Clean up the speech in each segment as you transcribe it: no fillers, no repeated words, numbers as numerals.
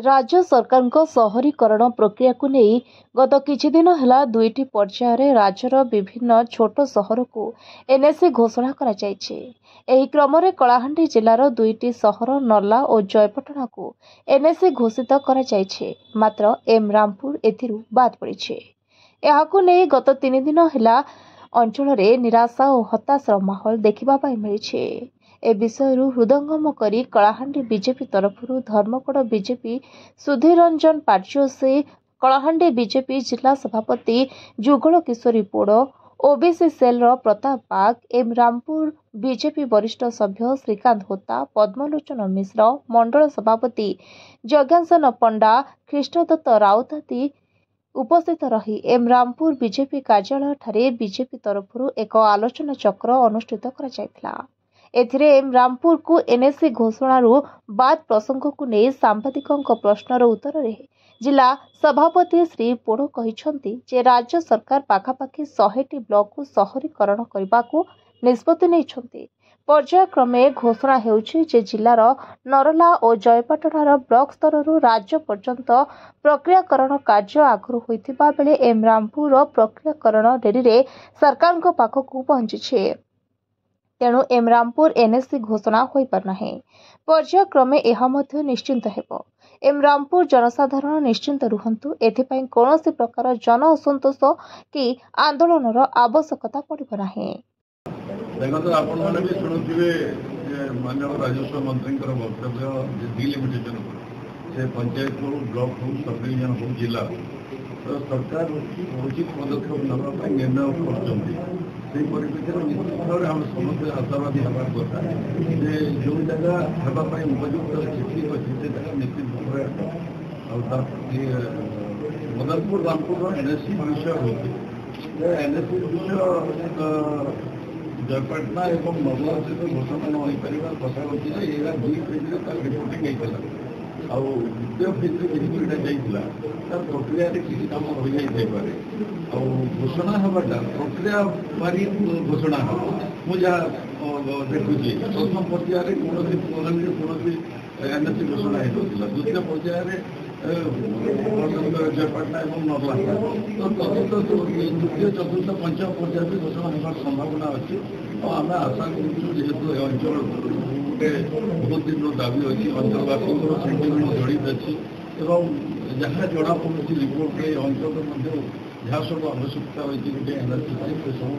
राज्य सरकार शहरीकरण प्रक्रिया को नहीं गत किछि दिन है दुईटी पर्यायर राज्यर विभिन्न छोट सहर को एनएसी घोषणा करा जायछि। एही क्रम में कलाहांडी जिलार दुईटी सहर नर्ला और जयपटना को एनएसी घोषित करा जायछि। मात्र एम रामपुर एथिरु बाद पड़िछि। एहाकु नहीं गत 3 दिन है अंचल निराशा और हताशार माहौल देखा मिली। ए विषय हृदयंगम करी कलाहांडी बीजेपी तरफ धर्मगढ़ बीजेपी सुधीर रंजन पाटजोशी, कलाहांडी बीजेपी जिला सभापति जुगल किशोरी पोड़, ओबीसी सेल प्रताप बाग, एम रामपुर बीजेपी वरिष्ठ सभ्य श्रीकांत होता, पद्मलोचन मिश्र, मंडल सभापति जज्ञासन पंडा, ख्रीष्टदत्त राउत आदि उपस्थित रही एम रामपुर बीजेपी कार्यालय ठारे बीजेपी तरफ एक आलोचना चक्र अनुष्ठित करा। एथिरे एम रामपुर को एनएसी घोषणारू बाद प्रसंग को नहीं सांबादिकों प्रश्नर उत्तर में जिला सभापति श्री पोड़ कहिसंती जे राज्य सरकार पाखापाखि 100टी ब्लॉक को शहरीकरण करने को निष्पत्ति नहीं। पर्यायक्रमे घोषणा हेउछि जे जिलार नरला और जयपाटणार ब्लॉक स्तर राज्य पर्यंत प्रक्रियाकरण कार्य आगु होइथिबा बेले एम रामपुर प्रक्रियाकरण डेरी सरकार पाखक पहुंची। तेणु एम रामपुर एनएसी घोषणा हो पारना। पर्यायक्रमे यह निश्चिंत हेबो। एम रामपुर जनसाधारण निश्चिंत रुहंतु। एथिपाई कौनसी प्रकार जन असंतोष कि आंदोलनर आवश्यकता पड़िबो नाही। देखो आपण माने भी सुनुथिबे माननीय राजस्व मंत्री वक्तव्य डिलिमिटेशन से पंचायत हो ब्लॉक हो सब डिविजन हो जिला तो सरकार उचित पदक्षेप नापी निर्णय कर परिप्रेक्षी निश्चित भाव में आम समस्त आशावादी हमार कथा जो जगह हाँपाई उपयुक्त स्थिति अच्छी से जगह निश्चित भाव मदनपुर रामपुर एनएसी विषय होती एनएसी विषय जयपाटना और नर्ला सहित घोषणा न हो पार कथा होती है। 2 फेज रिपोर्टिंग होता द्वितीय फेज किसी जाइला तार प्रक्रिया किसी कम रही जापे घोषणा हवाटा प्रक्रिया मारी घोषणा हम मुझे देखुची प्रथम पर्यायर कौन एनएसी घोषणा होता द्वितीय पर्यायर जयपाटना और नर्ला तो चतुर्थ द्वितीय चतुर्थ पंचम पर्यायर भी घोषणा होवार संभावना अच्छी और आम आशा करूँ अंचल गोटे बहुत दिन दाबी अच्छी अंचलवासी सेंटिमेंट जड़ित अच्छी जहाँ जना पड़ी रिपोर्ट अंचल जहाँ सब आवश्यकता होती गोटे एनएसी से सब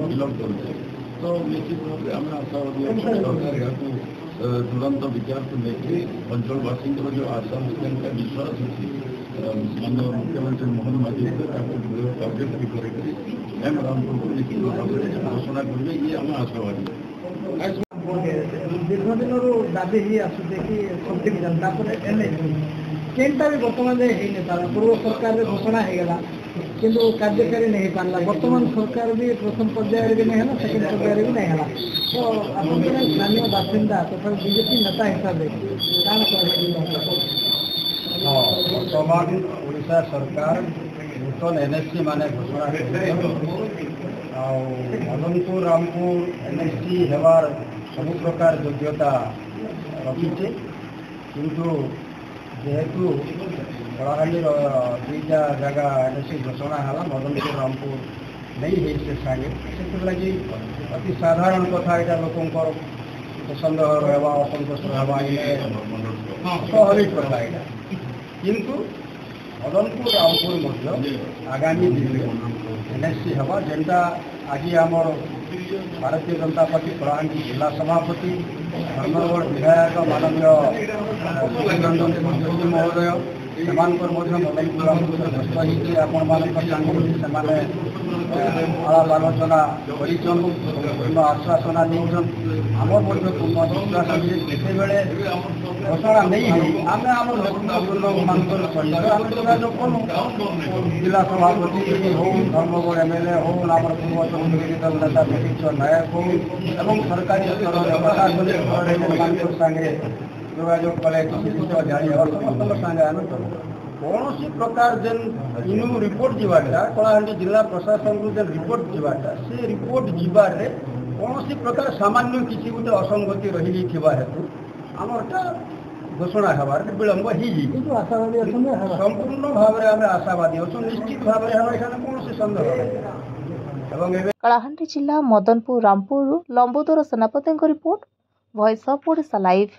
बिलंग कर तो निश्चित भाव में आम आशावादी सरकार यहाँ तुरंत विचार को लेकर अंचलवासी जो आशा आकांक्षा विश्वास अच्छी माननीय मुख्यमंत्री मोहन माझी कार्यक्रम कर एम रामपुर को निश्चित भाव में घोषणा करेंगे ये आम आशावादी। दीर्घ दिन दाबी ही आसुचे कि सब डिविजन केनटा भी बर्तमान पूर्व सरकार घोषणा होगा किंतु कार्यकारी नहीं पारा बर्तमान सरकार भी प्रथम पर्यायर भी नहीं है सेकेंड पर्यायर भी नहीं है तो आप स्थानीय बासिंदा तथा बीजेपी नेता हिसाब से वर्तमान ओडिशा सरकार नूतन एनएससी माने घोषणा मदनपुर रामपुर एनएससी हेबार सब प्रकार योग्यता रखीचे किंतु जेहेतु कलाहांडी 2टा जगह एनएससी घोषणा है मदनपुर रामपुर नहीं है से सागे से लगी अति साधारण कथा यहाँ लोक सन्देह रहा असंतोष रहा स्वाभाविक कथा यहाँ किंतु मदनपुर रामपुर आगामी दिन में एनएससी हवा जेनटा आज आमर भारतीय जनता पार्टी कलाहांडी जिला सभापति धर्मगढ़ विधायक माननीय सुधीर रंजन पाटजोशी महोदय से मदनपुर रामपुर गस्त होती आपण आलाप आलोचना कर आश्वासना नहीं आम पूर्ण विश्वास अच्छे बेले घोषणा नहीं हुई आम आम मान जोगाजोग करूँ जिला सभापति हो धर्मगढ़ एमएलए हो आम पूर्वतन विरोधी दल नेता प्रतीक्षण नायक हो सरकारी स्तर सागे जोगाजोग कले किसी विषय जारी समस्त सागे आम करूँ कौन प्रकार जेन इनू रिपोर्ट जीवाटा कलाहांडी जिला प्रशासन को जेन रिपोर्ट जीवाटा से रिपोर्ट जीवार कौन प्रकार सामान्य किसी गोटे असंगति रही हेतु आमरटा ଘୋଷଣା ହେବାର ବିଳମ୍ବ ହେଇଯିବ। କିନ୍ତୁ ଆଶାବାଦୀ ଅଛନ୍ତି ହେବା। ସମ୍ପୂର୍ଣ୍ଣ ଭାବରେ ଆମେ ଆଶାବାଦୀ ଅଛୁ, ନିଶ୍ଚିତ ଭାବରେ ହେବା, ଏখানে କୌଣସି ସନ୍ଦେହ ନାହିଁ। ଏବଂ ଏବେ କଳାହାଣ୍ଡି ଜିଲ୍ଲା ମଦନପୁର ରାମପୁରରୁ ଲମ୍ବୋଦର ସେନାପତିଙ୍କ report, voice of Odisha live.